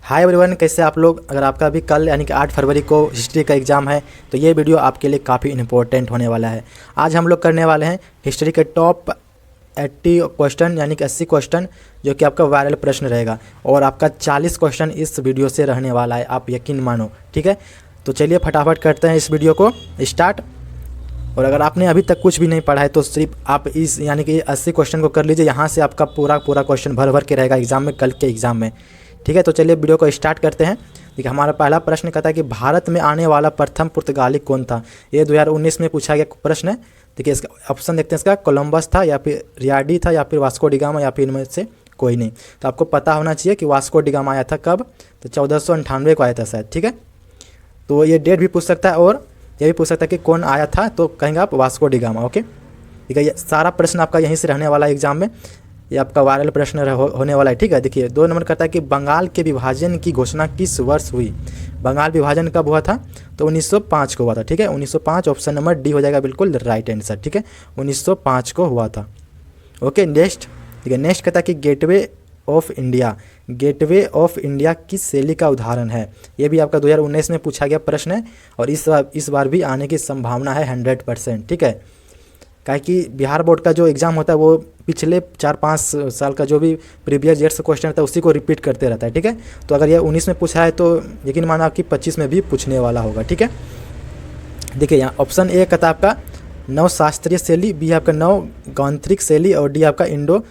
Hi everyone, कैसे आप लोग। अगर आपका भी कल यानी कि 8 फरवरी को हिस्ट्री का एग्ज़ाम है तो ये वीडियो आपके लिए काफ़ी इंपॉर्टेंट होने वाला है। आज हम लोग करने वाले हैं हिस्ट्री के टॉप 80 क्वेश्चन यानी कि 80 क्वेश्चन जो कि आपका वायरल प्रश्न रहेगा और आपका 40 क्वेश्चन इस वीडियो से रहने वाला है, आप यकीन मानो। ठीक है, तो चलिए फटाफट करते हैं इस वीडियो को स्टार्ट। और अगर आपने अभी तक कुछ भी नहीं पढ़ा है तो सिर्फ आप इस यानी कि 80 क्वेश्चन को कर लीजिए, यहाँ से आपका पूरा क्वेश्चन भर भर के रहेगा एग्जाम में, कल के एग्ज़ाम में। ठीक है, तो चलिए वीडियो को स्टार्ट करते हैं। देखिए, हमारा पहला प्रश्न कहता है कि भारत में आने वाला प्रथम पुर्तगाली कौन था। ये 2019 में पूछा गया प्रश्न है। देखिए, इसका ऑप्शन देखते हैं। इसका कोलंबस था या फिर रियाडी था या फिर वास्को डिगामा या फिर इनमें से कोई नहीं। तो आपको पता होना चाहिए कि वास्को डिगामा आया था कब, तो 1498 को आया था शायद। ठीक है, तो ये डेट भी पूछ सकता है और ये भी पूछ सकता है कि कौन आया था, तो कहेंगे आप वास्को डिगामा। ओके, ठीक है, ये सारा प्रश्न आपका यहीं से रहने वाला है एग्जाम में। ये आपका वायरल प्रश्न होने वाला है। ठीक है, देखिए 2 नंबर करता है कि बंगाल के विभाजन की घोषणा किस वर्ष हुई। बंगाल विभाजन कब हुआ था, तो 1905 को हुआ था। ठीक है, 1905 ऑप्शन नंबर डी हो जाएगा बिल्कुल राइट आंसर। ठीक है, 1905 को हुआ था। Okay, next. ठीक है, नेक्स्ट कहता है कि gateway of India, gateway of India किस शैली का उदाहरण है। ये भी आपका 2019 में पूछा गया प्रश्न है और इस बार भी आने की संभावना है 100%। ठीक है, काहे कि बिहार बोर्ड का जो एग्ज़ाम होता है वो पिछले 4-5 साल का जो भी प्रीवियस ईयर से क्वेश्चन रहता है उसी को रिपीट करते रहता है। ठीक है, तो अगर ये 19 में पूछा है तो यकीन माना कि 25 में भी पूछने वाला होगा। ठीक है, देखिए यहाँ ऑप्शन ए कहता है आपका नव शास्त्रीय शैली, बी आपका नव गौंत्रिक शैली और डी आपका इंडो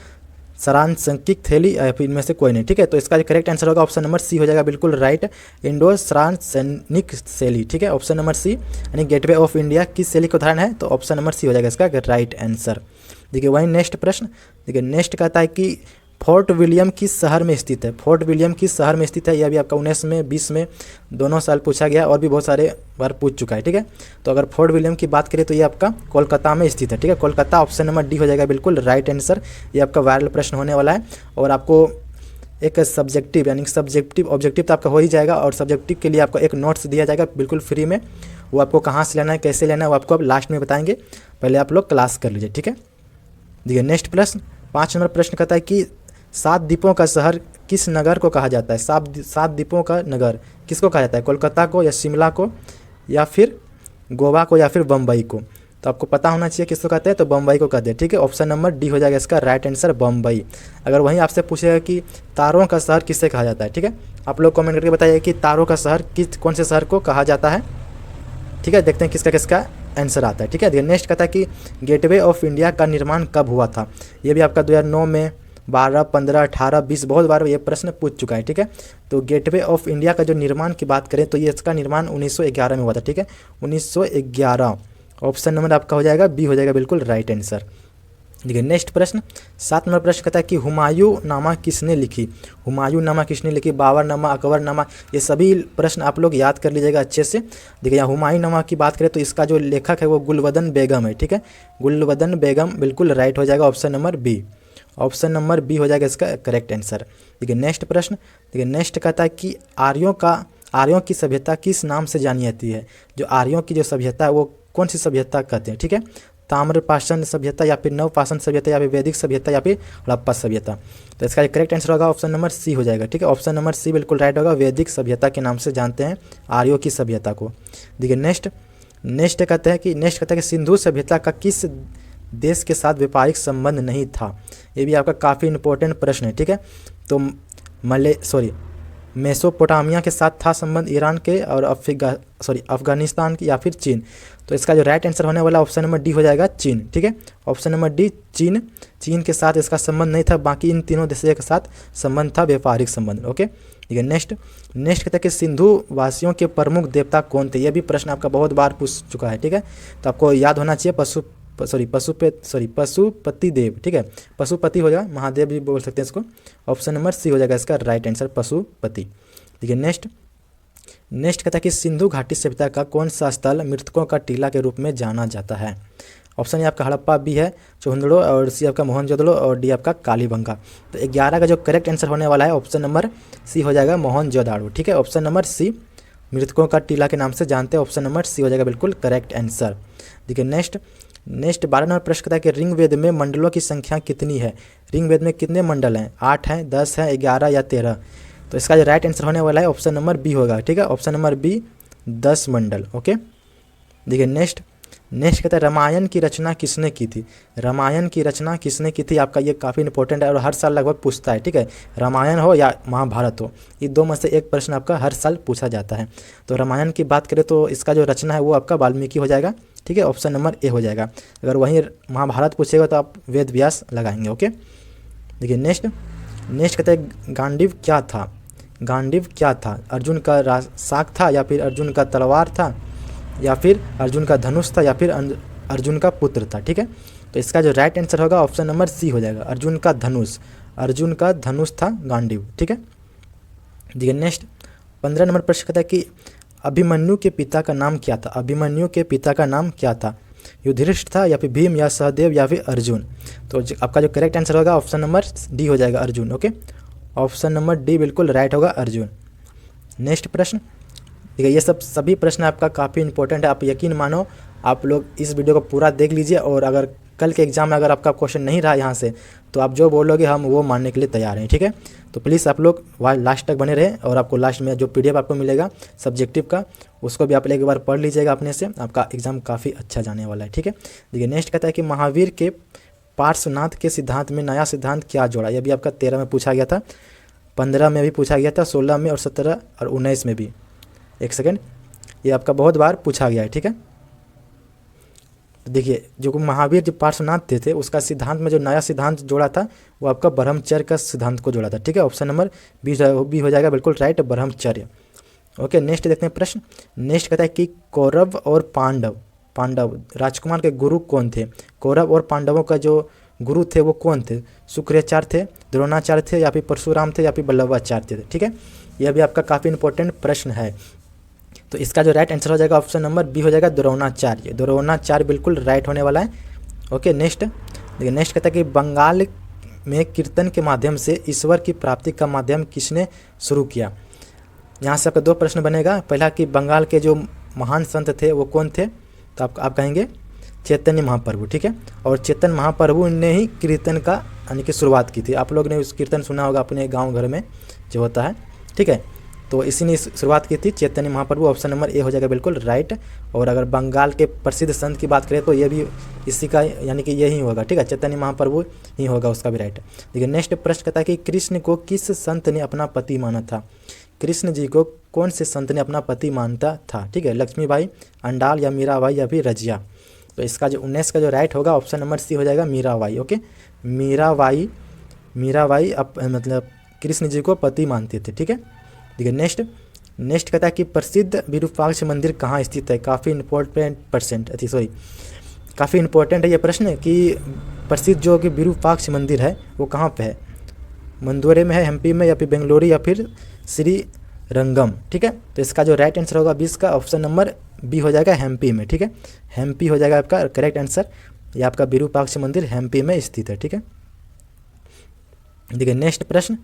सरांसंकिक शैली या फिर इनमें से कोई नहीं। ठीक है, तो इसका जो करेक्ट आंसर होगा ऑप्शन नंबर सी हो जाएगा बिल्कुल राइट, इंडो सरांसनिक शैली। ठीक है, ऑप्शन नंबर सी यानी गेटवे ऑफ इंडिया किस शैली का उदाहरण है, तो ऑप्शन नंबर सी हो जाएगा इसका राइट आंसर। देखिए वही नेक्स्ट प्रश्न। देखिए नेक्स्ट कहता है कि फोर्ट विलियम किस शहर में स्थित है। फोर्ट विलियम किस शहर में स्थित है, यह भी आपका 19 में 20 में दोनों साल पूछा गया और भी बहुत सारे बार पूछ चुका है। ठीक है, तो अगर फोर्ट विलियम की बात करें तो ये आपका कोलकाता में स्थित है। ठीक है, कोलकाता ऑप्शन नंबर डी हो जाएगा बिल्कुल राइट आंसर। ये आपका वायरल प्रश्न होने वाला है और आपको एक सब्जेक्टिव यानी सब्जेक्टिव ऑब्जेक्टिव तो आपका हो ही जाएगा और सब्जेक्टिव के लिए आपको एक नोट्स दिया जाएगा बिल्कुल फ्री में। वो आपको कहाँ से लेना है, कैसे लेना है, वो आपको अब लास्ट में बताएंगे, पहले आप लोग क्लास कर लीजिए। ठीक है, देखिए नेक्स्ट प्रश्न 5 नंबर प्रश्न कहता है कि 7 द्वीपों का शहर किस नगर को कहा जाता है। 7 द्वीपों का नगर किसको कहा जाता है, कोलकाता को या शिमला को या फिर गोवा को या फिर बम्बई को। तो आपको पता होना चाहिए किसको कहते हैं, तो बम्बई को कहते हैं। ठीक है, ऑप्शन नंबर डी हो जाएगा इसका राइट आंसर बम्बई। अगर वहीं आपसे पूछेगा कि तारों का शहर किससे कहा जाता है, ठीक है, आप लोग कमेंट करके बताइए कि तारों का शहर कौन से शहर को कहा जाता है। ठीक है, देखते हैं किसका किसका आंसर आता है। ठीक है, नेक्स्ट कहता है कि गेटवे ऑफ इंडिया का निर्माण कब हुआ था। ये भी आपका 2009 में 12, 15, 18, 20 बहुत बार ये प्रश्न पूछ चुका है। ठीक है, तो गेटवे ऑफ इंडिया का जो निर्माण की बात करें तो ये इसका निर्माण 1911 में हुआ था। ठीक है, 1911 ऑप्शन नंबर आपका हो जाएगा बी हो जाएगा बिल्कुल राइट आंसर। देखिए नेक्स्ट प्रश्न 7 नंबर प्रश्न कहता है कि हुमायूं नामा किसने लिखी। हुमायूं नामा किसने लिखी, बाबर नामा, अकबर नामा, ये सभी प्रश्न आप लोग याद कर लीजिएगा अच्छे से। देखिए यहाँ हुमायूं नामा की बात करें तो इसका जो लेखक है वो गुलबदन बेगम है। ठीक है, गुलबदन बेगम बिल्कुल राइट हो जाएगा, option number B. Option number B हो जाएगा इसका करेक्ट आंसर। देखिए नेक्स्ट प्रश्न। देखिए नेक्स्ट कहता है कि आर्यों की सभ्यता किस नाम से जानी जाती है। जो आर्यों की जो सभ्यता है वो कौन सी सभ्यता कहते हैं। ठीक है, ताम्रपाषाण सभ्यता या फिर नवपाषाण सभ्यता या फिर वैदिक सभ्यता या फिर हड़प्पा सभ्यता। तो इसका करेक्ट आंसर होगा ऑप्शन नंबर सी हो जाएगा। ठीक है, ऑप्शन नंबर सी बिल्कुल राइट होगा, वैदिक सभ्यता के नाम से जानते हैं आर्यों की सभ्यता को। देखिए नेक्स्ट कहते हैं कि सिंधु सभ्यता का किस देश के साथ व्यापारिक संबंध नहीं था। ये भी आपका काफ़ी इंपॉर्टेंट प्रश्न है। ठीक है, तो मेसोपोटामिया के साथ था संबंध ईरान के और अफगानिस्तान के या फिर चीन। तो इसका जो राइट आंसर होने वाला ऑप्शन नंबर डी हो जाएगा चीन। ठीक है, ऑप्शन नंबर डी चीन के साथ इसका संबंध नहीं था, बाकी इन तीनों देशों के साथ संबंध था, व्यापारिक संबंध। ओके, ठीक है, नेक्स्ट कहता है कि सिंधु वासियों के प्रमुख देवता कौन थे। यह भी प्रश्न आपका बहुत बार पूछ चुका है। ठीक है, तो आपको याद होना चाहिए पशुपति देव। ठीक है, पशुपति हो जाएगा, महादेव भी बोल सकते हैं इसको। ऑप्शन नंबर सी हो जाएगा इसका राइट आंसर पशुपति। ठीक है, नेक्स्ट कहता है कि सिंधु घाटी सभ्यता का कौन सा स्थल मृतकों का टीला के रूप में जाना जाता है। ऑप्शन ए आपका हड़प्पा, बी है चोहंदड़ो और सी आपका मोहनजोदड़ो और डी आपका कालीबंगा। तो 11 का जो करेक्ट आंसर होने वाला है ऑप्शन नंबर सी हो जाएगा मोहनजोदड़ो। ठीक है, ऑप्शन नंबर सी मृतकों का टीला के नाम से जानते हैं, ऑप्शन नंबर सी हो जाएगा बिल्कुल करेक्ट आंसर। देखिए नेक्स्ट 12 नंबर प्रश्न कहता है कि ऋग्वेद में मंडलों की संख्या कितनी है। ऋग्वेद में कितने मंडल हैं, 8 हैं, 10 हैं, 11 या 13। तो इसका जो राइट आंसर होने वाला है ऑप्शन नंबर बी होगा, ठीक है, ऑप्शन नंबर बी 10 मंडल। ओके, देखिए नेक्स्ट कहता है रामायण की रचना किसने की थी। रामायण की रचना किसने की थी, आपका ये काफ़ी इंपॉर्टेंट है और हर साल लगभग पूछता है, ठीक है, रामायण हो या महाभारत हो, ये दो में से एक प्रश्न आपका हर साल पूछा जाता है। तो रामायण की बात करें तो इसका जो रचना है वो आपका वाल्मीकि हो जाएगा, ठीक है, ऑप्शन नंबर ए हो जाएगा। अगर वहीं महाभारत पूछेगा तो आप वेद व्यास लगाएंगे। ओके, देखिए नेक्स्ट कहते हैं गांडीव क्या था। गांडीव क्या था, अर्जुन का साक था या फिर अर्जुन का तलवार था या फिर अर्जुन का धनुष था या फिर अर्जुन का पुत्र था, ठीक है। तो इसका जो राइट आंसर होगा ऑप्शन नंबर सी हो जाएगा, अर्जुन का धनुष था गांडीव, ठीक है। देखिए नेक्स्ट 15 नंबर प्रश्न कहता है कि अभिमन्यु के पिता का नाम क्या था। अभिमन्यु के पिता का नाम क्या था, युधिष्ठिर था या फिर भीम या सहदेव या फिर अर्जुन। तो आपका जो करेक्ट आंसर होगा ऑप्शन नंबर डी हो जाएगा, Arjun. Okay, option number D बिल्कुल राइट होगा, अर्जुन। नेक्स्ट प्रश्न, ठीक है, ये सभी प्रश्न आपका काफ़ी इंपॉर्टेंट है। आप यकीन मानो आप लोग इस वीडियो को पूरा देख लीजिए और अगर कल के एग्जाम में अगर आपका क्वेश्चन नहीं रहा यहाँ से तो आप जो बोलोगे हम वो मानने के लिए तैयार हैं, ठीक है। तो प्लीज़ आप लोग लास्ट तक बने रहें और आपको लास्ट में जो PDF आपको मिलेगा सब्जेक्टिव का उसको भी आप एक बार पढ़ लीजिएगा अपने से, आपका एग्जाम काफ़ी अच्छा जाने वाला है, ठीक है। देखिए नेक्स्ट कहता है कि महावीर के पार्श्वनाथ के सिद्धांत में नया सिद्धांत क्या जोड़ा। यह भी आपका 13 में पूछा गया था, 15 में भी पूछा गया था, 16 में और 17 और 19 में भी। एक सेकेंड, ये आपका बहुत बार पूछा गया है, ठीक है। तो देखिए जो महावीर जो पार्श्वनाथ थे उसका सिद्धांत में जो नया सिद्धांत जोड़ा था वो आपका ब्रह्मचर्य का सिद्धांत को जोड़ा था, ठीक है। ऑप्शन नंबर बी हो जाएगा बिल्कुल राइट, ब्रह्मचर्य। ओके, नेक्स्ट देखते हैं प्रश्न। नेक्स्ट कहता है कि कौरव और पांडव राजकुमार के गुरु कौन थे। कौरव और पांडवों का जो गुरु थे वो कौन थे, शुक्राचार्य थे, द्रोणाचार्य थे या फिर परशुराम थे या फिर बल्लभाचार्य थे, ठीक है। यह भी आपका काफ़ी इंपॉर्टेंट प्रश्न है। तो इसका जो राइट आंसर हो जाएगा ऑप्शन नंबर बी हो जाएगा, द्रोणाचार्य बिल्कुल राइट होने वाला है। ओके, नेक्स्ट देखिए नेक्स्ट कहता है कि बंगाल में कीर्तन के माध्यम से ईश्वर की प्राप्ति का माध्यम किसने शुरू किया। यहाँ से आपका दो प्रश्न बनेगा। पहला कि बंगाल के जो महान संत थे वो कौन थे, तो आप कहेंगे चैतन्य महाप्रभु, ठीक है। और चैतन्य महाप्रभु ने ही कीर्तन का यानी कि शुरुआत की थी। आप लोग ने उस कीर्तन सुना होगा अपने गाँव घर में जो होता है, ठीक है। तो इसी ने शुरुआत की थी, Chaitanya Mahaprabhu. Option number A हो जाएगा बिल्कुल राइट। और अगर बंगाल के प्रसिद्ध संत की बात करें तो ये भी इसी का यानी कि यही होगा, ठीक है, चैतन्य महाप्रभु ही होगा उसका भी राइट। देखिए नेक्स्ट प्रश्न कहता है कि कृष्ण को किस संत ने अपना पति माना था। कृष्ण जी को कौन से संत ने अपना पति मानता था, ठीक है, लक्ष्मीबाई, अंडाल या मीराबाई या फिर रजिया। तो इसका जो 19 का जो राइट होगा ऑप्शन नंबर सी हो जाएगा, मीराबाई। ओके, मीराबाई मतलब कृष्ण जी को पति मानते थे, ठीक है। देखिए नेक्स्ट कहता है कि प्रसिद्ध विरूपाक्ष मंदिर कहाँ स्थित है। काफ़ी इंपॉर्टेंट है ये प्रश्न कि प्रसिद्ध जो कि विरूपाक्ष मंदिर है वो कहाँ पे है, मंदोरे में है, एमपी में या फिर बेंगलुरु या फिर श्री रंगम, ठीक है। तो इसका जो राइट आंसर होगा 20 का ऑप्शन नंबर बी हो जाएगा, एमपी में, ठीक है। एमपी हो जाएगा आपका करेक्ट आंसर। ये आपका विरूपाक्ष मंदिर एमपी में स्थित है, ठीक है। देखिए नेक्स्ट प्रश्न।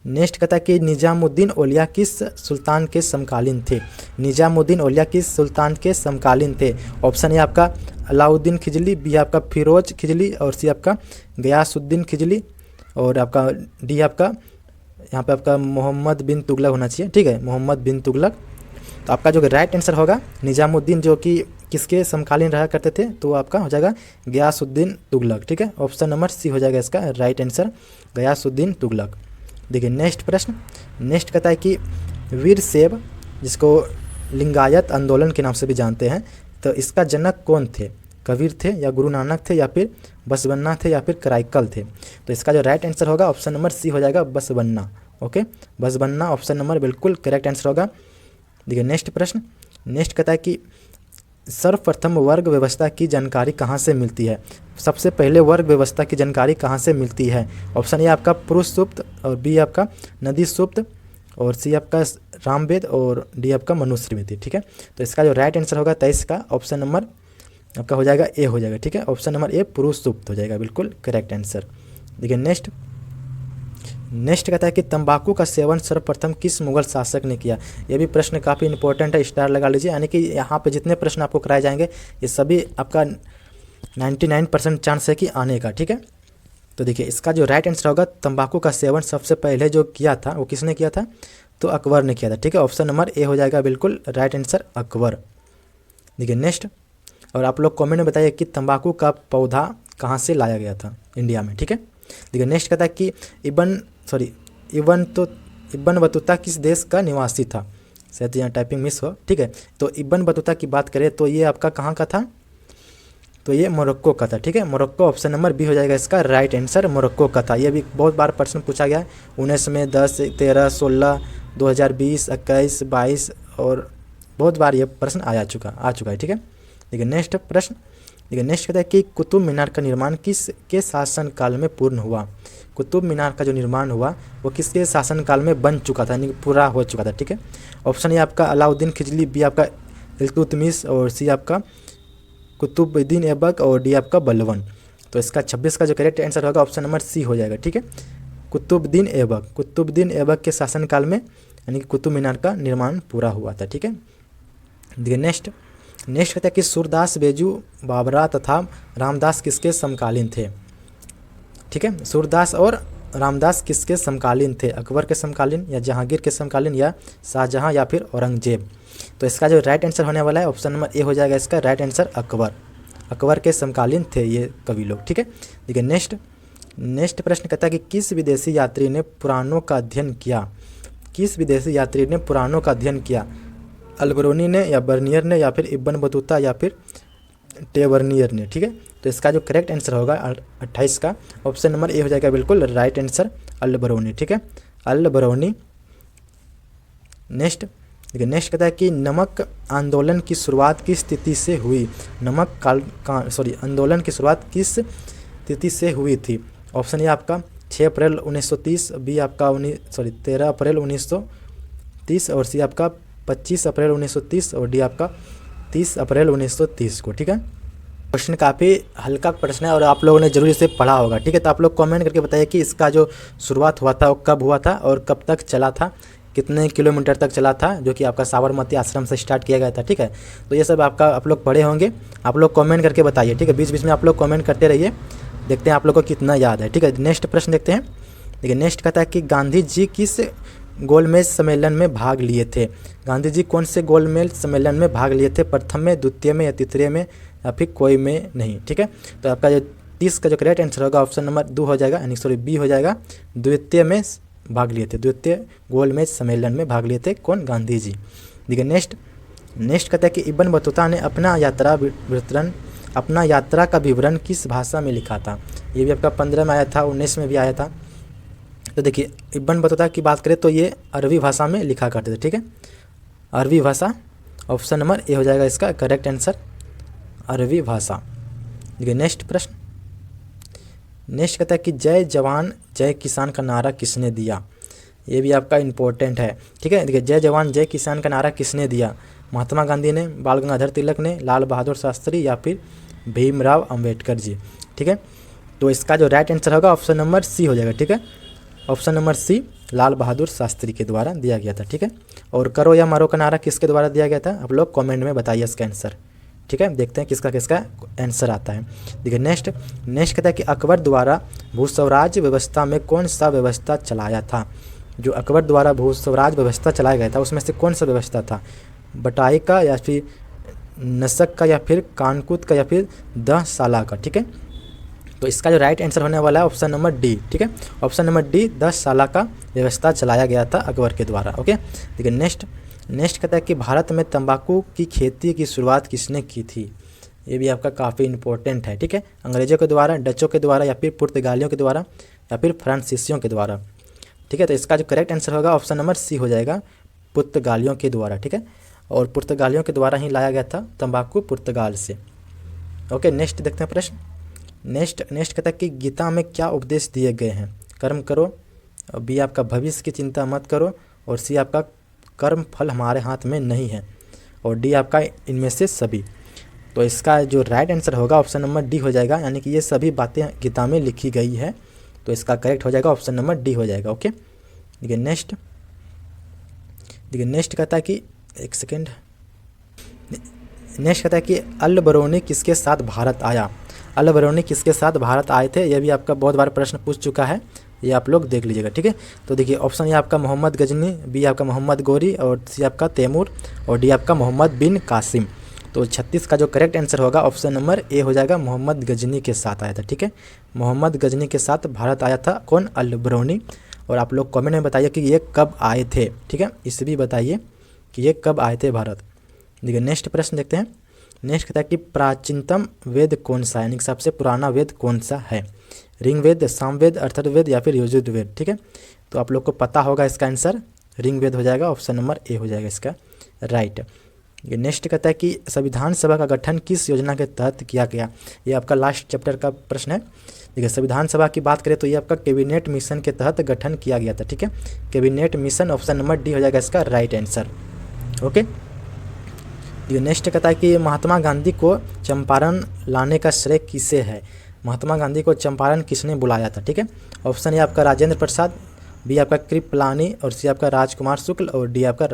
नेक्स्ट कहता है कि निजामुद्दीन औलिया किस सुल्तान के समकालीन थे। निजामुद्दीन औलिया किस सुल्तान के समकालीन थे। ऑप्शन ए आपका अलाउद्दीन खिजली, बी आपका फिरोज खिजली और सी आपका गयासुद्दीन खिजली और आपका डी आपका यहाँ पे आपका मोहम्मद बिन तुगलक होना चाहिए, ठीक है, मोहम्मद बिन तुगलक। तो आपका जो राइट आंसर होगा निजामुद्दीन जो कि किसके समकालीन रहा करते थे, तो आपका हो जाएगा गयासुद्दीन तुगलक, ठीक है। ऑप्शन नंबर सी हो जाएगा इसका राइट आंसर, गयासुद्दीन तुगलक। देखिए नेक्स्ट प्रश्न। नेक्स्ट कहता है कि वीरशैव जिसको लिंगायत आंदोलन के नाम से भी जानते हैं, तो इसका जनक कौन थे, कबीर थे या गुरु नानक थे या फिर बसवन्ना थे या फिर कराईकल थे। तो इसका जो राइट आंसर होगा ऑप्शन नंबर सी हो जाएगा, Basavanna. Okay, Basavanna option number बिल्कुल करेक्ट आंसर होगा। देखिए नेक्स्ट प्रश्न। नेक्स्ट कहता है कि सर्वप्रथम वर्ग व्यवस्था की जानकारी कहाँ से मिलती है। सबसे पहले वर्ग व्यवस्था की जानकारी कहाँ से मिलती है। ऑप्शन ए आपका पुरुष सूक्त और बी आपका नदी सूक्त और सी आपका रामवेद और डी आपका मनुस्मृति, ठीक है। तो इसका जो राइट आंसर होगा 23 का ऑप्शन नंबर आपका हो जाएगा ए हो जाएगा, ठीक है। ऑप्शन नंबर ए पुरुष सूक्त हो जाएगा बिल्कुल करेक्ट आंसर। देखिए नेक्स्ट कहता है कि तंबाकू का सेवन सर्वप्रथम किस मुगल शासक ने किया। यह भी प्रश्न काफ़ी इंपॉर्टेंट है, स्टार लगा लीजिए। यानी कि यहाँ पे जितने प्रश्न आपको कराए जाएंगे ये सभी आपका 99% चांस है कि आने का, ठीक है। तो देखिए इसका जो राइट आंसर होगा, तंबाकू का सेवन सबसे पहले जो किया था वो किसने किया था, तो अकबर ने किया था। ठीक है, ऑप्शन नंबर ए हो जाएगा बिल्कुल राइट आंसर अकबर। देखिए नेक्स्ट, और आप लोग कमेंट में बताइए कि तंबाकू का पौधा कहाँ से लाया गया था इंडिया में। ठीक है, देखिए नेक्स्ट कहता है कि इब्न बतूता किस देश का निवासी था। शायद यहाँ टाइपिंग मिस हो। ठीक है, तो इब्न बतूता की बात करें तो ये आपका कहाँ का था, तो ये मोरक्को का था। ठीक है, मोरक्को, ऑप्शन नंबर बी हो जाएगा इसका राइट आंसर, मोरक्को का था। ये भी बहुत बार प्रश्न पूछा गया है, 19 में, 10, 13, 16, 2020, 21, 22 और बहुत बार ये प्रश्न आ चुका है। ठीक है, देखिए नेक्स्ट प्रश्न, देखिए नेक्स्ट कहता है कि कुतुब मीनार का निर्माण किस के शासनकाल में पूर्ण हुआ। कुतुब मीनार का जो निर्माण हुआ वो किसके शासनकाल में बन चुका था, यानी पूरा हो चुका था। ठीक है, ऑप्शन ए आपका अलाउद्दीन खिलजी, बी आपका इल्तुतमिश और सी आपका कुतुबुद्दीन ऐबक और डी आपका बलबन। तो इसका 26 का जो करेक्ट आंसर होगा ऑप्शन नंबर सी हो जाएगा। ठीक है, कुतुबुद्दीन ऐबक के शासनकाल में यानी कि कुतुब मीनार का निर्माण पूरा हुआ था। ठीक है, देखिए नेक्स्ट कहता है कि सूरदास, बेजू, बाबरा तथा रामदास किसके समकालीन थे। ठीक है, सूरदास और रामदास किसके समकालीन थे, अकबर के समकालीन या जहांगीर के समकालीन या शाहजहां या फिर औरंगजेब। तो इसका जो राइट आंसर होने वाला है ऑप्शन नंबर ए हो जाएगा इसका राइट आंसर अकबर के समकालीन थे ये कवि लोग। ठीक है, देखिए नेक्स्ट प्रश्न कहता है कि किस विदेशी यात्री ने पुराणों का अध्ययन किया। किस विदेशी यात्री ने पुराणों का अध्ययन किया, अल्बरूनी ने या बर्नियर ने या फिर इब्न बतूता या फिर टेबर्नियर ने। ठीक है, तो इसका जो करेक्ट आंसर होगा 28 का ऑप्शन नंबर ए हो जाएगा बिल्कुल राइट आंसर अल्बरूनी। ठीक है, अल्बरूनी। नेक्स्ट, देखिए नेक्स्ट कहता है कि नमक आंदोलन की शुरुआत किस तिथि से हुई। आंदोलन की शुरुआत किस तिथि से हुई थी। ऑप्शन ए आपका 6 अप्रैल 1930, बी आपका 13 अप्रैल 1930 और सी आपका 25 अप्रैल 1930 और डी आपका 30 अप्रैल 1930 को। ठीक है, क्वेश्चन काफ़ी हल्का प्रश्न है और आप लोगों ने जरूर इसे पढ़ा होगा। ठीक है, तो आप लोग कमेंट करके बताइए कि इसका जो शुरुआत हुआ था वो कब हुआ था और कब तक चला था, कितने किलोमीटर तक चला था, जो कि आपका साबरमती आश्रम से स्टार्ट किया गया था। ठीक है, तो ये सब आप लोग पढ़े होंगे, आप लोग कमेंट करके बताइए। ठीक है, बीच बीच में आप लोग कमेंट करते रहिए, देखते हैं आप लोग को कितना याद है। ठीक है, नेक्स्ट प्रश्न देखते हैं। देखिए नेक्स्ट कहता है कि गांधी जी किस गोलमेज सम्मेलन में भाग लिए थे। गांधी जी कौन से गोलमेज सम्मेलन में भाग लिए थे, प्रथम में, द्वितीय में या तृतीय में या फिर कोई में नहीं। ठीक है, तो आपका जो 30 का जो करेक्ट आंसर होगा ऑप्शन नंबर 2 हो जाएगा, यानी बी हो जाएगा, द्वितीय में भाग लिए थे, द्वितीय गोलमेज सम्मेलन में भाग लिए थे कौन, गांधी जी। देखिए नेक्स्ट कहता है कि इब्न बतूता ने अपना यात्रा का विवरण किस भाषा में लिखा था। ये भी आपका 15 में आया था, 19 में भी आया था। तो देखिए इब्न बतूता की बात करें तो ये अरबी भाषा में लिखा करते थे। ठीक है, अरबी भाषा, ऑप्शन नंबर ए हो जाएगा इसका करेक्ट आंसर अरबी भाषा। देखिए नेक्स्ट प्रश्न, नेक्स्ट कहता है कि जय जवान जय किसान का नारा किसने दिया। ये भी आपका इम्पोर्टेंट है। ठीक है, देखिए जय जवान जय किसान का नारा किसने दिया, महात्मा गांधी ने, बाल गंगाधर तिलक ने, लाल बहादुर शास्त्री या फिर भीमराव अंबेडकर जी। ठीक है, तो इसका जो राइट आंसर होगा ऑप्शन नंबर सी हो जाएगा। ठीक है, ऑप्शन नंबर सी लाल बहादुर शास्त्री के द्वारा दिया गया था। ठीक है, और करो या मरो का नारा किसके द्वारा दिया गया था, आप लोग कमेंट में बताइए इसका आंसर। ठीक है, देखते हैं किसका किसका आंसर आता है। देखिए नेक्स्ट कहता है कि अकबर द्वारा भूस्वराज व्यवस्था में कौन सा व्यवस्था चलाया था। जो अकबर द्वारा भूस्वराज व्यवस्था चलाया गया था उसमें से कौन सा व्यवस्था था, बटाई का या फिर नसक का या फिर कानकूत का या फिर दहसाला का। ठीक है, तो इसका जो राइट आंसर होने वाला है ऑप्शन नंबर डी। ठीक है, ऑप्शन नंबर डी 10 साल का व्यवस्था चलाया गया था अकबर के द्वारा। ओके, देखिए नेक्स्ट कहता है कि भारत में तंबाकू की खेती की शुरुआत किसने की थी। ये भी आपका काफ़ी इंपॉर्टेंट है। ठीक है, अंग्रेजों के द्वारा, डचों के द्वारा या फिर पुर्तगालियों के द्वारा या फिर फ्रांसीसियों के द्वारा। ठीक है, तो इसका जो करेक्ट आंसर होगा ऑप्शन नंबर सी हो जाएगा, पुर्तगालियों के द्वारा। ठीक है, और पुर्तगालियों के द्वारा ही लाया गया था तंबाकू, पुर्तगाल से। ओके, नेक्स्ट देखते हैं प्रश्न। नेक्स्ट कहता है कि गीता में क्या उपदेश दिए गए हैं, कर्म करो, बी आपका भविष्य की चिंता मत करो, और सी आपका कर्म फल हमारे हाथ में नहीं है, और डी आपका इनमें से सभी। तो इसका जो राइट आंसर होगा ऑप्शन नंबर डी हो जाएगा, यानी कि ये सभी बातें गीता में लिखी गई है, तो इसका करेक्ट हो जाएगा ऑप्शन नंबर डी हो जाएगा। ओके, देखिए नेक्स्ट कहता है कि एक सेकेंड, नेक्स्ट कहता है कि अल बरूनी किसके साथ भारत आया। अल बरूनी किसके साथ भारत आए थे, यह भी आपका बहुत बार प्रश्न पूछ चुका है, ये आप लोग देख लीजिएगा, ठीक है। तो देखिए ऑप्शन ये आपका मोहम्मद गजनी, बी आपका मोहम्मद गोरी, और सी आपका तैमूर, और डी आपका मोहम्मद बिन कासिम। तो 36 का जो करेक्ट आंसर होगा ऑप्शन नंबर ए हो जाएगा, मोहम्मद गजनी के साथ आया था, ठीक है। मोहम्मद गजनी के साथ भारत आया था कौन, अल बरूनी। और आप लोग कमेंट में बताइए कि ये कब आए थे, ठीक है, इसे भी बताइए कि ये कब आए थे भारत। देखिए नेक्स्ट प्रश्न देखते हैं। नेक्स्ट कहता है कि प्राचीनतम वेद कौन सा है, यानी कि सबसे पुराना वेद कौन सा है, ऋग्वेद, सामवेद, अथर्ववेद या फिर यजुर्वेद, ठीक है। तो आप लोग को पता होगा इसका आंसर ऋग्वेद हो जाएगा, ऑप्शन नंबर ए हो जाएगा इसका राइट। ये नेक्स्ट कहता है कि संविधान सभा का गठन किस योजना के तहत किया गया, ये आपका लास्ट चैप्टर का प्रश्न है। देखिए संविधान सभा की बात करें तो ये आपका कैबिनेट मिशन के तहत गठन किया गया था, ठीक है, cabinet mission, option number D हो जाएगा इसका राइट आंसर। ओके, ये नेक्स्ट कहता है कि महात्मा गांधी को चंपारण लाने का श्रेय किसे है, महात्मा गांधी को चंपारण किसने बुलाया था, ठीक है। ऑप्शन ए आपका राजेंद्र प्रसाद, बी आपका कृपलानी, और सी आपका राजकुमार शुक्ल, और डी आपका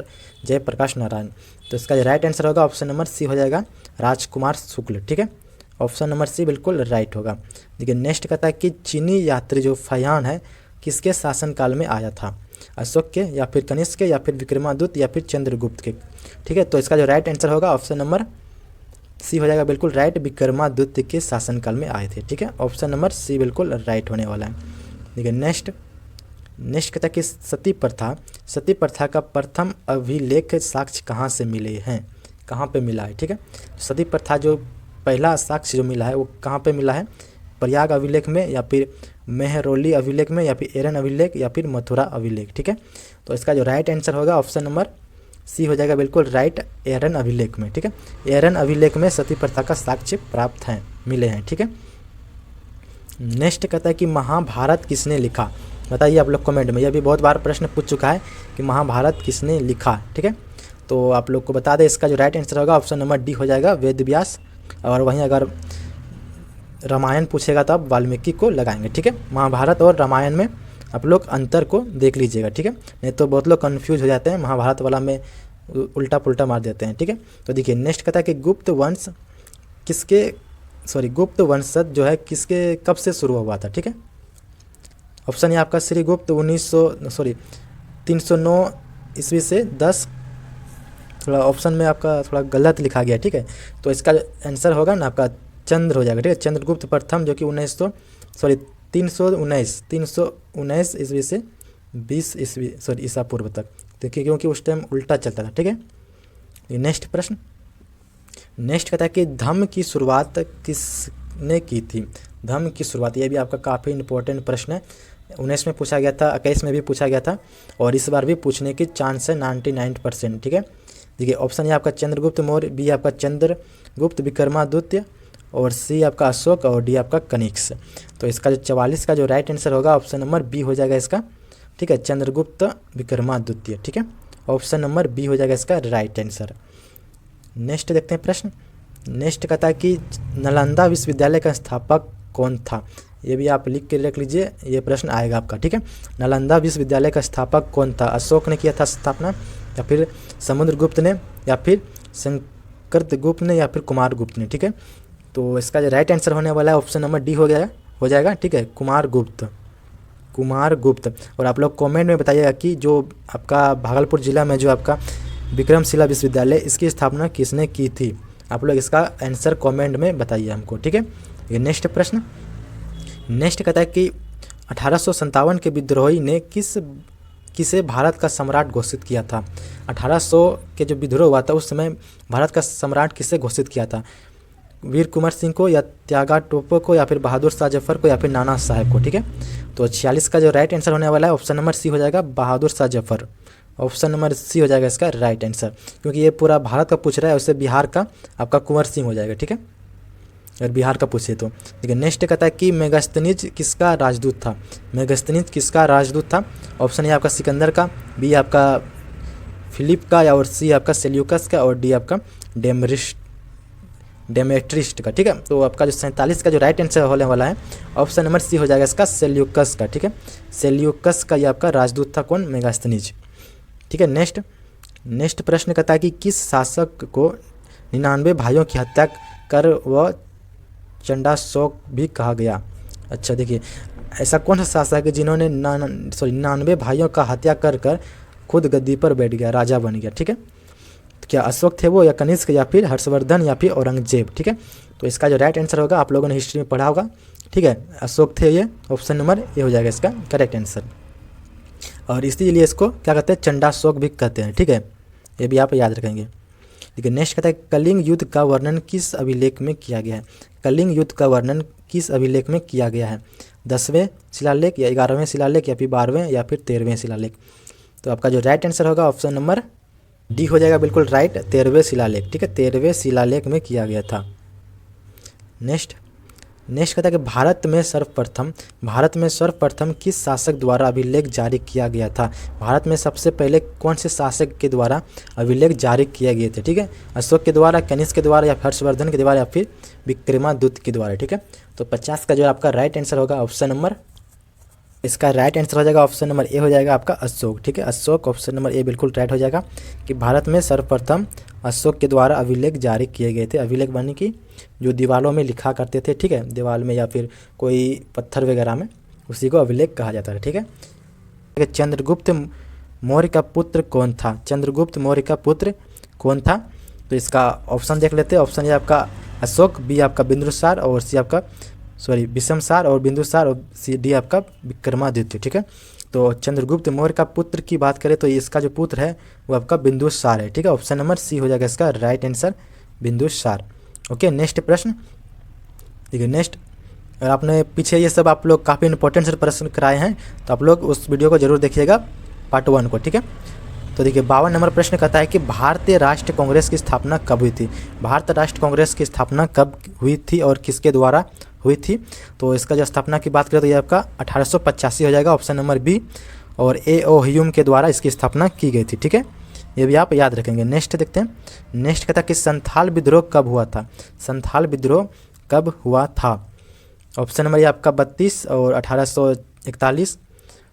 जयप्रकाश नारायण। तो इसका जो राइट आंसर होगा ऑप्शन नंबर सी हो जाएगा, राजकुमार शुक्ल, ठीक है, ऑप्शन नंबर सी बिल्कुल राइट होगा। देखिए नेक्स्ट कहता है कि चीनी यात्री जो फयान है किसके शासनकाल में आया था, अशोक के, या फिर कनिष्क के, या फिर विक्रमादित्य, या फिर चंद्रगुप्त के, ठीक है। तो इसका जो राइट आंसर होगा ऑप्शन नंबर सी हो जाएगा बिल्कुल राइट, विक्रमादित्य के शासनकाल में आए थे, ठीक है, ऑप्शन नंबर सी बिल्कुल राइट होने वाला है। देखिए नेक्स्ट कहता है कि सती प्रथा का प्रथम अभिलेख साक्ष्य कहाँ से मिले हैं, कहाँ पे मिला है, ठीक है। सती प्रथा जो पहला साक्ष्य जो मिला है वो कहाँ पे मिला है, प्रयाग अभिलेख में, या फिर मेहरौली अभिलेख में, या फिर एरन अभिलेख, या फिर मथुरा अभिलेख, ठीक है। तो इसका जो राइट आंसर होगा ऑप्शन नंबर सी हो जाएगा बिल्कुल राइट, एरन अभिलेख में, ठीक है। एरन अभिलेख में सती प्रथा का साक्ष्य प्राप्त हैं, मिले हैं, ठीक है। नेक्स्ट कहता है कि महाभारत किसने लिखा, बताइए आप लोग कमेंट में, यह भी बहुत बार प्रश्न पूछ चुका है कि महाभारत किसने लिखा, ठीक है। तो आप लोग को बता दें इसका जो राइट आंसर होगा ऑप्शन नंबर डी हो जाएगा, वेद व्यास। और वहीं अगर रामायण पूछेगा तो आप वाल्मीकि को लगाएंगे, ठीक है। महाभारत और रामायण में आप लोग अंतर को देख लीजिएगा, ठीक है, नहीं तो बहुत लोग कन्फ्यूज हो जाते हैं, महाभारत वाला में उल्टा पुल्टा मार देते हैं, ठीक है। तो देखिए नेक्स्ट कहता है कि गुप्त वंशज जो है किसके कब से शुरू हुआ था, ठीक है। ऑप्शन है आपका श्री गुप्त 309 ईस्वी से 10, थोड़ा ऑप्शन में आपका थोड़ा गलत लिखा गया, ठीक है। तो इसका आंसर होगा ना आपका चंद्र हो जाएगा, ठीक है, चंद्रगुप्त प्रथम जो कि 319 ईस्वी से 20 ईस्वी ईसा पूर्व तक, देखिए क्योंकि उस टाइम उल्टा चलता था, ठीक है। नेक्स्ट प्रश्न, नेक्स्ट कहता है कि धम्म की शुरुआत किसने की थी, धम्म की शुरुआत, ये भी आपका काफ़ी इंपॉर्टेंट प्रश्न है, 19 में पूछा गया था, 21 में भी पूछा गया था, और इस बार भी पूछने की चांस है 99%, ठीक है। देखिए ऑप्शन है आपका चंद्रगुप्त मौर्य, बी आपका चंद्रगुप्त विक्रमादित्य, और सी आपका अशोक, और डी आपका कनिष्क। तो इसका जो 44 का जो राइट आंसर होगा ऑप्शन नंबर बी हो जाएगा इसका, ठीक है, चंद्रगुप्त विक्रमादित्य, ठीक है, ऑप्शन नंबर बी हो जाएगा इसका राइट आंसर। नेक्स्ट देखते हैं प्रश्न। नेक्स्ट कहता है कि नालंदा विश्वविद्यालय का स्थापक कौन था, ये भी आप लिख के रख लीजिए, ये प्रश्न आएगा आपका, ठीक है। नालंदा विश्वविद्यालय का स्थापक कौन था, अशोक ने किया था स्थापना, या फिर समुद्रगुप्त ने, या फिर शंकरगुप्त ने, या फिर कुमारगुप्त ने, ठीक है। तो इसका जो राइट आंसर होने वाला है ऑप्शन नंबर डी हो जाएगा, ठीक है, कुमारगुप्त। और आप लोग कमेंट में बताइएगा कि जो आपका भागलपुर जिला में जो आपका विक्रमशिला विश्वविद्यालय, इसकी स्थापना किसने की थी, आप लोग इसका आंसर कमेंट में बताइए हमको, ठीक है। ये नेक्स्ट प्रश्न, नेक्स्ट कहता है कि 1857 के विद्रोही ने किसे भारत का सम्राट घोषित किया था, 1800 के जो विद्रोह हुआ था उस समय भारत का सम्राट किसे घोषित किया था, वीर कुंवर सिंह को, या त्यागा टोपो को, या फिर बहादुर शाह जफर को, या फिर नाना साहेब को, ठीक है। तो 46 का जो राइट आंसर होने वाला है ऑप्शन नंबर सी हो जाएगा, Bahadur Shah Zafar, option number C हो जाएगा इसका राइट आंसर, क्योंकि ये पूरा भारत का पूछ रहा है, उससे बिहार का आपका कुंवर सिंह हो जाएगा, ठीक है, अगर बिहार का पूछे तो। देखिए नेक्स्ट कहता है कि मेगास्थनीज किसका राजदूत था, मेगास्थनीज किसका राजदूत था, ऑप्शन ए आपका सिकंदर का, बी आपका फिलिप का, या और सी आपका सेल्यूकस का, और डी आपका डेमेट्रिस्ट का, ठीक है। तो आपका जो 47 का जो राइट आंसर होने वाला है ऑप्शन नंबर सी हो जाएगा इसका, सेल्यूकस का, ठीक है, सेल्यूकस का ये आपका राजदूत था कौन, मेगास्थनीज, ठीक है। नेक्स्ट प्रश्न कहता है कि किस शासक को 99 भाइयों की हत्या कर वह चंडाशोक भी कहा गया। अच्छा देखिए, ऐसा कौन सा शासक है जिन्होंने 99 भाइयों का हत्या कर कर खुद गद्दी पर बैठ गया, राजा बन गया। ठीक है, तो क्या अशोक थे वो, या कनिष्क, या फिर हर्षवर्धन, या फिर औरंगजेब। ठीक है, तो इसका जो राइट आंसर होगा, आप लोगों ने हिस्ट्री में पढ़ा होगा। ठीक है, अशोक थे, ये ऑप्शन नंबर ए हो जाएगा इसका करेक्ट आंसर। और इसीलिए इसको क्या कहते हैं, चंडाशोक भी कहते हैं। ठीक है, ये भी आप याद रखेंगे। देखिए नेक्स्ट कहता है, कलिंग युद्ध का वर्णन किस अभिलेख में किया गया है। कलिंग युद्ध का वर्णन किस अभिलेख में किया गया है, 10वें शिलालेख, या 11वें शिलालेख, या फिर 12वें, या फिर 13वें शिलालेख। तो आपका जो राइट आंसर होगा ऑप्शन नंबर डी हो जाएगा, बिल्कुल राइट, 13वें शिलालेख। ठीक है, 13वें शिलालेख में किया गया था। नेक्स्ट कहता है कि भारत में सर्वप्रथम किस शासक द्वारा अभिलेख जारी किया गया था। भारत में सबसे पहले कौन से शासक के द्वारा अभिलेख जारी किए गए थे। ठीक है, अशोक के द्वारा, कनिष्क के द्वारा, या हर्षवर्धन के द्वारा, या फिर विक्रमादित्य के द्वारा। ठीक है, तो 50 का जो आपका राइट आंसर होगा ऑप्शन नंबर, इसका राइट आंसर हो जाएगा ऑप्शन नंबर ए हो जाएगा आपका अशोक। ठीक है, अशोक ऑप्शन नंबर ए बिल्कुल राइट हो जाएगा कि भारत में सर्वप्रथम अशोक के द्वारा अभिलेख जारी किए गए थे। अभिलेख बनी कि जो दीवारों में लिखा करते थे, ठीक है, दीवार में या फिर कोई पत्थर वगैरह में, उसी को अभिलेख कहा जाता है। ठीक है, चंद्रगुप्त मौर्य का पुत्र कौन था। चंद्रगुप्त मौर्य का पुत्र कौन था, तो इसका ऑप्शन देख लेते हैं। ऑप्शन ए आपका अशोक, बी आपका बिंदुसार, और सी आपका बिशमसार और बिंदुसार, और सी डी आपका विक्रमादित्य। ठीक है, तो चंद्रगुप्त मौर्य का पुत्र की बात करें तो इसका जो पुत्र है वो आपका बिंदुसार है। ठीक है, ऑप्शन नंबर सी हो जाएगा इसका right answer, Bindusara. Okay, next प्रश्न। देखिए नेक्स्ट, अगर आपने पीछे ये सब आप लोग काफ़ी इंपॉर्टेंट से प्रश्न कराए हैं तो आप लोग उस वीडियो को जरूर देखिएगा, पार्ट 1 को। ठीक है, तो देखिए 52 नंबर प्रश्न कहता है कि भारतीय राष्ट्रीय कांग्रेस की स्थापना कब हुई थी। भारतीय राष्ट्रीय कांग्रेस की स्थापना कब हुई थी और किसके द्वारा हुई थी। तो इसका जो स्थापना की बात करें तो ये आपका 1885 हो जाएगा, ऑप्शन नंबर बी, और ए.ओ. ह्यूम के द्वारा इसकी स्थापना की गई थी। ठीक है, ये भी आप याद रखेंगे। नेक्स्ट देखते हैं। नेक्स्ट कहता है कि संथाल विद्रोह कब हुआ था। संथाल विद्रोह कब हुआ था, ऑप्शन नंबर ए आपका 32 और 1841,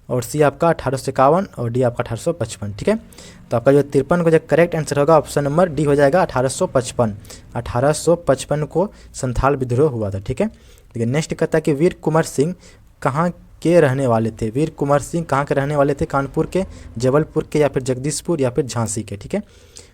और सी आपका 1851, और डी आपका 1855। ठीक है, तो आपका जो 53 को जो करेक्ट आंसर होगा ऑप्शन नंबर डी हो जाएगा 1855। 1855 को संथाल विद्रोह हुआ था। ठीक है, देखिए नेक्स्ट कहता है कि वीर कुंवर सिंह कहाँ के रहने वाले थे। वीर कुंवर सिंह कहाँ के रहने वाले थे, कानपुर के, जबलपुर के, या फिर जगदीशपुर, या फिर झांसी के। ठीक है,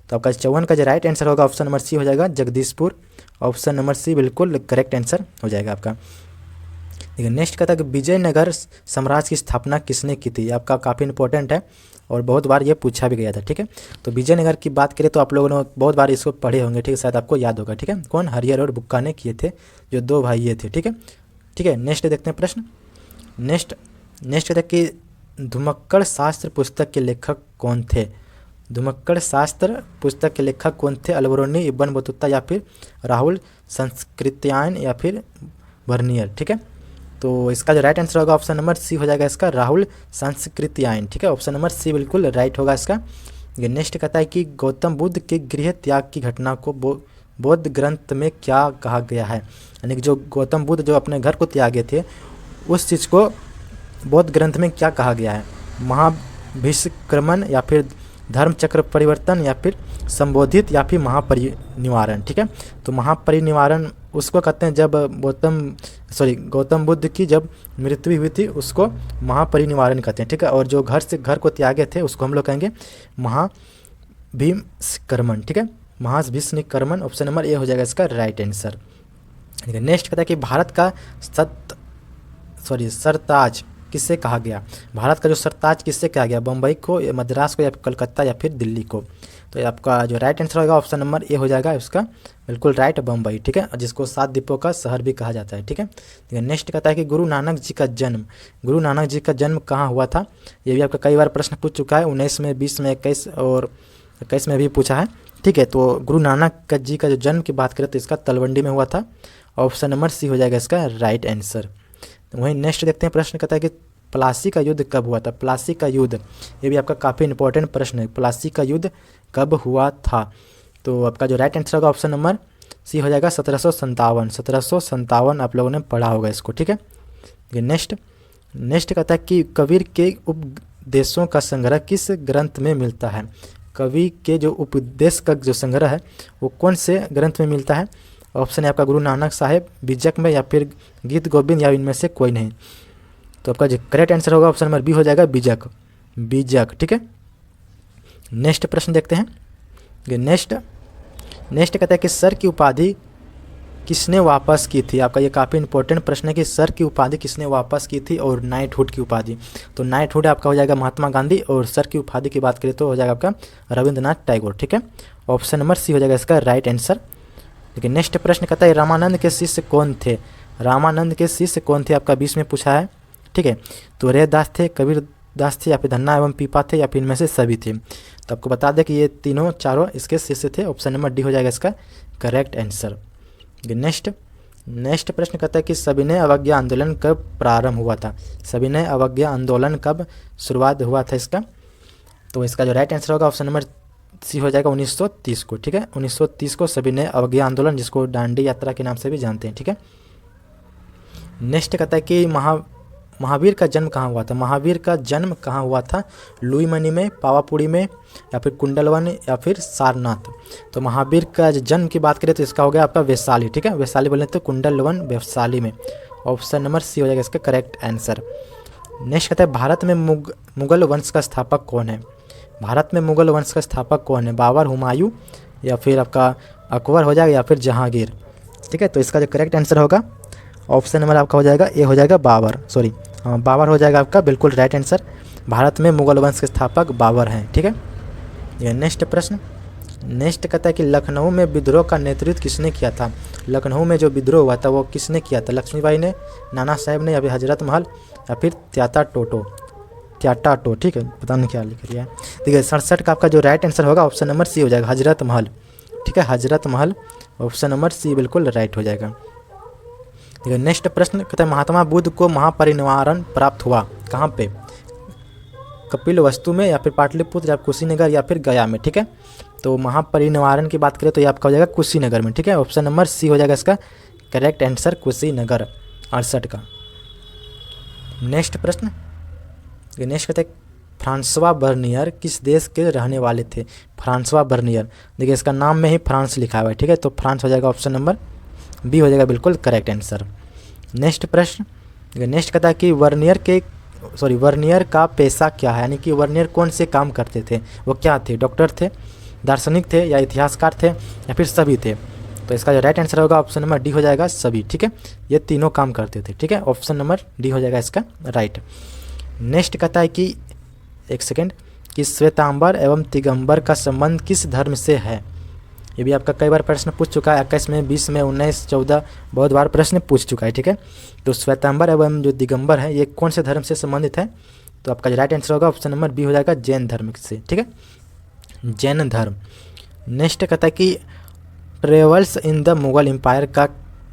तो आपका 54 का जो राइट आंसर होगा ऑप्शन नंबर सी हो जाएगा जगदीशपुर। ऑप्शन नंबर सी बिल्कुल करेक्ट आंसर हो जाएगा आपका। देखिए नेक्स्ट कहता है कि विजयनगर साम्राज्य की स्थापना किसने की थी। आपका काफ़ी इंपॉर्टेंट है और बहुत बार ये पूछा भी गया था। ठीक है, तो विजयनगर की बात करें तो आप लोगों ने बहुत बार इसको पढ़े होंगे। ठीक है, शायद आपको याद होगा। ठीक है, कौन, हरिहर और बुक्का ने किए थे, जो 2 भाई ये थे। ठीक है, नेक्स्ट देखते हैं प्रश्न। नेक्स्ट कहता है कि धुमक्कड़ शास्त्र पुस्तक के लेखक कौन थे। धुमक्कड़ शास्त्र पुस्तक के लेखक कौन थे, अल्बेरोनी, इब्न बतूता, या फिर राहुल संस्कृत्यायन, या फिर बर्नियर। ठीक है, तो इसका जो राइट आंसर होगा ऑप्शन नंबर सी हो जाएगा इसका राहुल संस्कृत्यायन। ठीक है, ऑप्शन नंबर सी बिल्कुल राइट होगा इसका। नेक्स्ट कहता है कि गौतम बुद्ध के गृह त्याग की घटना को बौद्ध ग्रंथ में क्या कहा गया है। यानी कि जो गौतम बुद्ध जो अपने घर को त्यागे थे उस चीज़ को बौद्ध ग्रंथ में क्या कहा गया है, महाभिष्क्रमण, या फिर धर्म चक्र परिवर्तन, या फिर संबोधित, या फिर महापरिनिवारण। ठीक है, तो महापरिनिवारण उसको कहते हैं जब गौतम बुद्ध की जब मृत्यु हुई थी उसको महापरिनिवारण कहते हैं। ठीक है, और जो घर को त्यागे थे उसको हम लोग कहेंगे महाभीष्क्रमण। ठीक है, महाभीष्क्रमण ऑप्शन नंबर ए हो जाएगा इसका राइट आंसर। ठीक है, नेक्स्ट कहता है कि भारत का सरताज किससे कहा गया। भारत का जो सरताज किससे कहा गया, बम्बई को, या मद्रास को, या कलकत्ता, या फिर दिल्ली को। तो आपका जो राइट आंसर होगा ऑप्शन नंबर ए हो जाएगा इसका बिल्कुल राइट, बम्बई। ठीक है, जिसको 7 द्वीपों का शहर भी कहा जाता है। ठीक है, नेक्स्ट कहता है कि गुरु नानक जी का जन्म कहाँ हुआ था। ये भी आपका कई बार प्रश्न पूछ चुका है, 19 में, 20 में, 21 और 21 में भी पूछा है। ठीक है, तो गुरु नानक जी का जो जन्म की बात करें तो इसका तलवंडी में हुआ था। ऑप्शन नंबर सी हो जाएगा इसका राइट आंसर। वहीं नेक्स्ट देखते हैं। प्रश्न कहता है कि प्लासी का युद्ध कब हुआ था। प्लासी का युद्ध, ये भी आपका काफ़ी इंपॉर्टेंट प्रश्न है। प्लासी का युद्ध कब हुआ था, तो आपका जो राइट आंसर होगा ऑप्शन नंबर सी हो जाएगा 1757। 1757 आप लोगों ने पढ़ा होगा इसको। ठीक है, नेक्स्ट कहता है कि कबीर के उपदेशों का संग्रह किस ग्रंथ में मिलता है। कवि के जो उपदेश का जो संग्रह है वो कौन से ग्रंथ में मिलता है। ऑप्शन है आपका गुरु नानक साहेब, बीजक में, या फिर गीत गोविंद, या इनमें से कोई नहीं। तो आपका जो करेक्ट आंसर होगा ऑप्शन नंबर बी हो जाएगा बीजक, बीजक। ठीक है, नेक्स्ट प्रश्न देखते हैं। ये नेक्स्ट कहता है कि सर की उपाधि किसने वापस की थी। आपका ये काफ़ी इंपॉर्टेंट प्रश्न है कि सर की उपाधि किसने वापस की थी और नाइटहुड की उपाधि। तो नाइटहुड आपका हो जाएगा महात्मा गांधी, और सर की उपाधि की बात करें तो हो जाएगा आपका रविंद्रनाथ टैगोर। ठीक है, ऑप्शन नंबर सी हो जाएगा इसका राइट आंसर। लेकिन नेक्स्ट प्रश्न कहता है रामानंद के शिष्य कौन थे। रामानंद के शिष्य कौन थे आपका 20 में पूछा है। ठीक है, तो रेदास थे, कबीर दास थे, या फिर धन्ना एवं पीपा थे, या फिर इनमें से सभी थे। तो आपको बता दें कि ये तीनों चारों इसके शिष्य थे। ऑप्शन नंबर डी हो जाएगा इसका करेक्ट आंसर। नेक्स्ट प्रश्न कहता है कि सविनय अवज्ञा आंदोलन कब प्रारंभ हुआ था। सविनय अवज्ञा आंदोलन कब शुरुआत हुआ था इसका। तो इसका जो राइट आंसर होगा ऑप्शन नंबर सी हो जाएगा 1930 को। ठीक है, 1930 को सविनय अवज्ञा आंदोलन, जिसको दांडी यात्रा के नाम से भी जानते हैं। ठीक है, नेक्स्ट कहता है कि महावीर का जन्म कहाँ हुआ था। महावीर का जन्म कहाँ हुआ था। लुईमनी में, पावापुरी में, या फिर कुंडलवन, या फिर सारनाथ। तो महावीर का जन्म की बात करें तो इसका हो गया आपका वैशाली। ठीक है, वैशाली बोले तो कुंडलवन वैशाली में। ऑप्शन नंबर सी हो जाएगा इसका करेक्ट आंसर। नेक्स्ट कहता है भारत में मुगल वंश का स्थापक कौन है। भारत में मुगल वंश का स्थापक कौन है। बाबर, हुमायूं, या फिर आपका अकबर हो जाएगा, या फिर जहांगीर। ठीक है, तो इसका जो करेक्ट आंसर होगा ऑप्शन नंबर आपका हो जाएगा ए हो जाएगा बाबर, सॉरी हाँ बाबर हो जाएगा आपका बिल्कुल राइट आंसर। भारत में मुगल वंश के स्थापक बाबर हैं। ठीक है, ये नेक्स्ट प्रश्न। नेक्स्ट कहता है कि लखनऊ में विद्रोह का नेतृत्व किसने किया था। लखनऊ में जो विद्रोह हुआ था वो किसने किया था। लक्ष्मीबाई ने, नाना साहब ने, या फिर हजरत महल, या फिर त्याता टो। ठीक है, पता नहीं क्या लिख रहा है। देखिए 67 का आपका जो राइट आंसर होगा ऑप्शन नंबर सी हो जाएगा हजरत महल। ठीक है, हजरत महल, ऑप्शन नंबर सी बिल्कुल राइट हो जाएगा। देखिए नेक्स्ट प्रश्न कहता है महात्मा बुद्ध को महापरिनिर्वाण प्राप्त हुआ कहाँ पे। कपिल वस्तु में, या फिर पाटलिपुत्र, या कुशीनगर, या फिर गया में। ठीक है, तो महापरिनिर्वाण की बात करें तो ये आपका हो जाएगा कुशीनगर में। ठीक है, ऑप्शन नंबर सी हो जाएगा इसका करेक्ट आंसर, कुशीनगर 68 का। नेक्स्ट प्रश्न, नेक्स्ट कहते हैं फ्रांसवा बर्नियर किस देश के रहने वाले थे। फ्रांसवा बर्नियर, देखिए इसका नाम में ही फ्रांस लिखा हुआ है। ठीक है, तो फ्रांस हो जाएगा ऑप्शन नंबर बी हो जाएगा बिल्कुल करेक्ट आंसर। नेक्स्ट प्रश्न, नेक्स्ट कहता है कि वर्नियर का पेशा क्या है, यानी कि वर्नियर कौन से काम करते थे, वो क्या थे। डॉक्टर थे, दार्शनिक थे, या इतिहासकार थे, या फिर सभी थे। तो इसका जो राइट आंसर होगा ऑप्शन नंबर डी हो जाएगा सभी। ठीक है, ये तीनों काम करते थे। ठीक है, ऑप्शन नंबर डी हो जाएगा इसका राइट। नेक्स्ट कहता है कि एक सेकेंड, कि श्वेतांबर एवं दिगंबर का संबंध किस धर्म से है। ये भी आपका कई बार प्रश्न पूछ चुका है, 21 में, 20 में, 19, 14 बहुत बार प्रश्न पूछ चुका है। ठीक है, तो श्वेतांबर एवं जो दिगंबर है ये कौन से धर्म से संबंधित है। तो आपका जो राइट आंसर होगा ऑप्शन नंबर बी हो जाएगा जैन धर्म से। ठीक है, जैन धर्म। नेक्स्ट कहता है कि travels in the Mughal empire का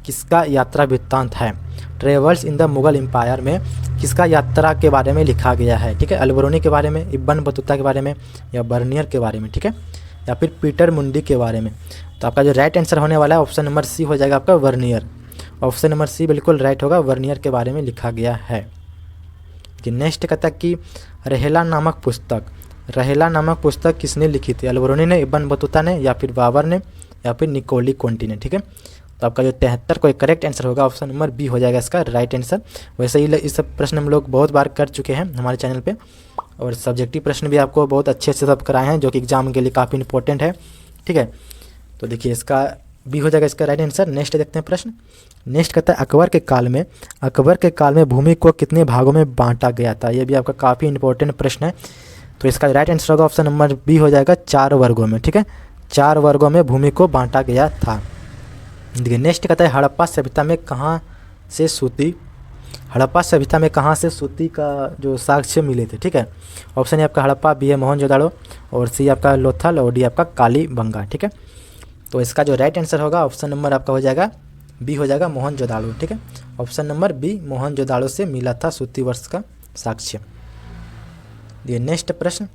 किसका यात्रा वृत्तांत है। Travels in the Mughal empire में किसका यात्रा के बारे में लिखा गया है। ठीक है, अलबरूनी के बारे में, इब्न बतूता के बारे में, या बर्नियर के बारे में। ठीक है, या फिर पीटर मुंडी के बारे में। तो आपका जो राइट आंसर होने वाला है ऑप्शन नंबर सी हो जाएगा आपका वर्नियर। ऑप्शन नंबर सी बिल्कुल राइट होगा, वर्नियर के बारे में लिखा गया है। कि नेक्स्ट कहता है कि रहेला नामक पुस्तक किसने लिखी थी। अलबरूनी ने, इब्न बतूता ने, या फिर बाबर ने, या फिर निकोली कोंटी ने। ठीक है, तो आपका जो 73 को एक करेक्ट आंसर होगा ऑप्शन नंबर बी हो जाएगा इसका राइट आंसर। वैसे ही इस सब प्रश्न हम लोग बहुत बार कर चुके हैं हमारे चैनल पे, और सब्जेक्टिव प्रश्न भी आपको बहुत अच्छे से सब कराए हैं जो कि एग्जाम के लिए काफ़ी इंपॉर्टेंट है। ठीक है, तो देखिए इसका बी हो जाएगा इसका राइट आंसर। नेक्स्ट देखते हैं प्रश्न। नेक्स्ट कहता है अकबर के काल में भूमि को कितने भागों में बांटा गया था। ये भी आपका काफ़ी इंपॉर्टेंट प्रश्न है। तो इसका राइट आंसर होगा ऑप्शन नंबर बी हो जाएगा 4 वर्गों में। ठीक है, 4 वर्गों में भूमि को बांटा गया था। देखिए नेक्स्ट कहता है हड़प्पा सभ्यता में कहाँ से सूती का जो साक्ष्य मिले थे। ठीक है, ऑप्शन है आपका हड़प्पा, बी है मोहनजोदाड़ो, और सी आपका लोथल, और डी आपका कालीबंगा। ठीक है, तो इसका जो राइट आंसर होगा ऑप्शन नंबर आपका हो जाएगा बी हो जाएगा मोहनजोदाड़ो। ठीक है, ऑप्शन नंबर बी मोहनजोदाड़ो से मिला था सूती वर्ष का साक्ष्य। ये नेक्स्ट प्रश्न।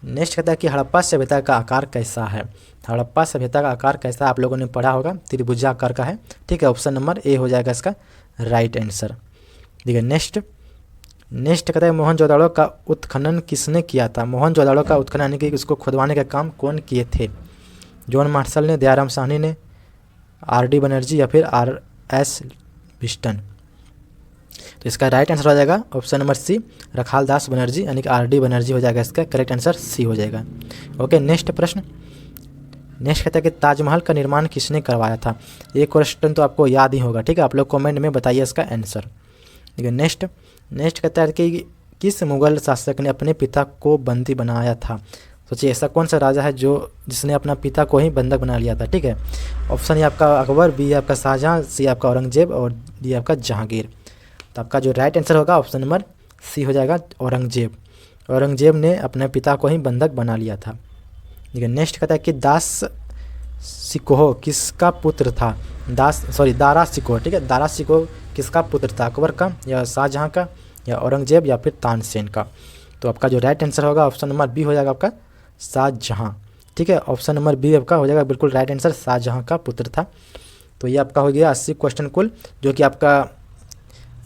नेक्स्ट कहता है कि हड़प्पा सभ्यता का आकार कैसा है। हड़प्पा सभ्यता का आकार कैसा आप लोगों ने पढ़ा होगा, त्रिभुजाकार का है। ठीक है, ऑप्शन नंबर ए हो जाएगा इसका राइट आंसर। देखिए नेक्स्ट कहता है मोहनजोदाड़ो का उत्खनन किसने किया था। मोहनजोदाड़ो का उत्खनन यानी कि उसको खुदवाने का काम कौन किए थे। जॉन मार्शल ने, दयाराम साहनी ने, RD बनर्जी या फिर RS बिस्टन। तो इसका राइट आंसर हो जाएगा ऑप्शन नंबर सी, रखाल दास बनर्जी, यानी कि RD बनर्जी हो जाएगा। इसका करेक्ट आंसर सी हो जाएगा। ओके, नेक्स्ट प्रश्न। नेक्स्ट कहता है कि ताजमहल का निर्माण किसने करवाया था। ये क्वेश्चन तो आपको याद ही होगा, ठीक है। आप लोग कमेंट में बताइए इसका आंसर। ठीक है, नेक्स्ट कहता है कि किस मुगल शासक ने अपने पिता को बंदी बनाया था। सोचिए ऐसा कौन सा राजा है जिसने अपना पिता को ही बंधक बना लिया था। ठीक है, ऑप्शन ए आपका अकबर, बी आपका शाहजहां, सी आपका औरंगजेब और डी आपका जहांगीर। तो आपका जो राइट आंसर होगा ऑप्शन नंबर सी हो जाएगा, औरंगजेब। औरंगजेब ने अपने पिता को ही बंधक बना लिया था। ठीक है, नेक्स्ट कहता है कि दारा शिकोह किसका पुत्र था। दारा शिकोह, ठीक है, दारा शिकोह किसका पुत्र था, अकबर का या शाहजहां का या औरंगजेब या फिर तानसेन का। तो आपका जो राइट आंसर होगा ऑप्शन नंबर बी हो जाएगा आपका, शाहजहां। ठीक है, ऑप्शन नंबर बी आपका हो जाएगा बिल्कुल राइट आंसर, शाहजहां का पुत्र था। तो ये आपका हो गया 80 क्वेश्चन कुल, जो कि आपका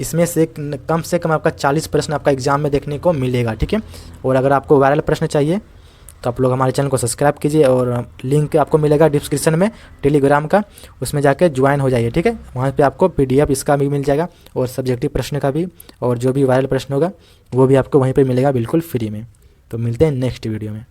इसमें से कम आपका 40 प्रश्न आपका एग्जाम में देखने को मिलेगा। ठीक है, और अगर आपको वायरल प्रश्न चाहिए तो आप लोग हमारे चैनल को सब्सक्राइब कीजिए और लिंक आपको मिलेगा डिस्क्रिप्शन में टेलीग्राम का, उसमें जाके ज्वाइन हो जाइए। ठीक है, वहाँ पे आपको PDF इसका भी मिल जाएगा और सब्जेक्टिव प्रश्न का भी, और जो भी वायरल प्रश्न होगा वो भी आपको वहीं पे मिलेगा बिल्कुल फ्री में। तो मिलते हैं नेक्स्ट वीडियो में।